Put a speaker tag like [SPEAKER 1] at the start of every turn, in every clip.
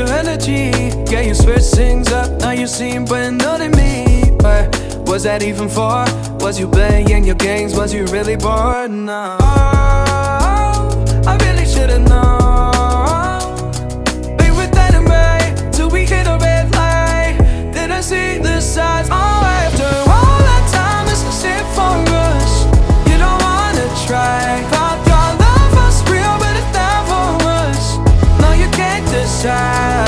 [SPEAKER 1] your energy. Yeah, you switch things up, now you seem brand new to me. But was that even for? Was you playing your games? Was you really bored? No. Oh, I really should've known. Be with that and right till we hit a red light. Did I see the signs? Oh, after all that time, this is it for us. You don't wanna try. Thought your love was real, but it's never was. No, you can't decide.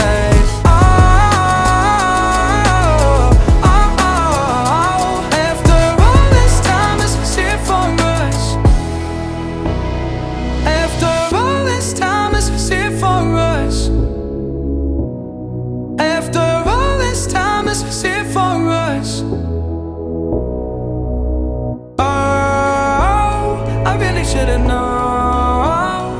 [SPEAKER 1] Should've known.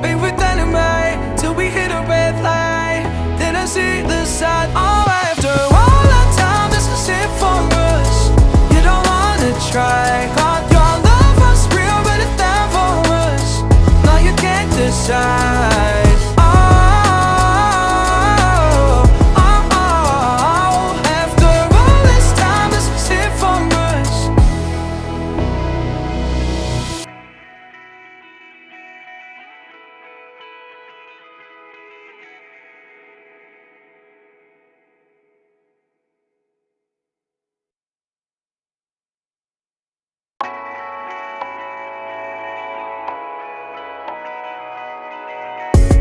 [SPEAKER 1] Be with that and right till we hit a red light. Then I see the side. Oh, after all that time, this is it for us. You don't wanna try. Thought your love was real, but it never was. No, you can't decide.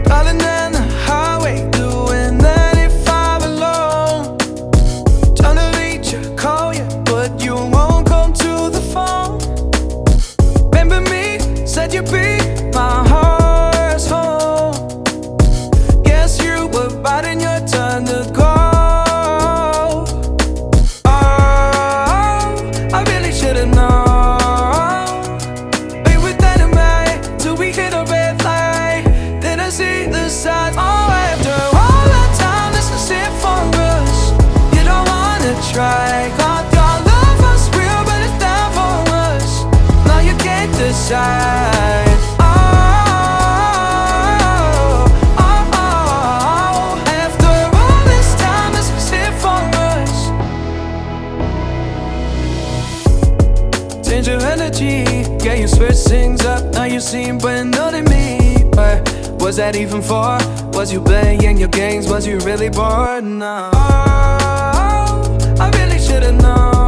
[SPEAKER 1] Driving down the highway, doing 95 alone. Trying to reach you, call you, but you won't come to the phone. Remember me, said you'd be my heart's home. Guess you were riding your turn to go. Oh, I really should've known. Be with that and right till we hit a red light. Then I see the signs. Oh, after all that time, this is it for us. You don't wanna try. Thought your love was real, but it never was. No, you can't decide. Oh, oh, oh. After all this time, this is it for us. Change your energy. Yeah, you switch things up, now you seem brand new to me. But was that even for? Was you playing your games? Was you really bored? No. Oh, I really should've known.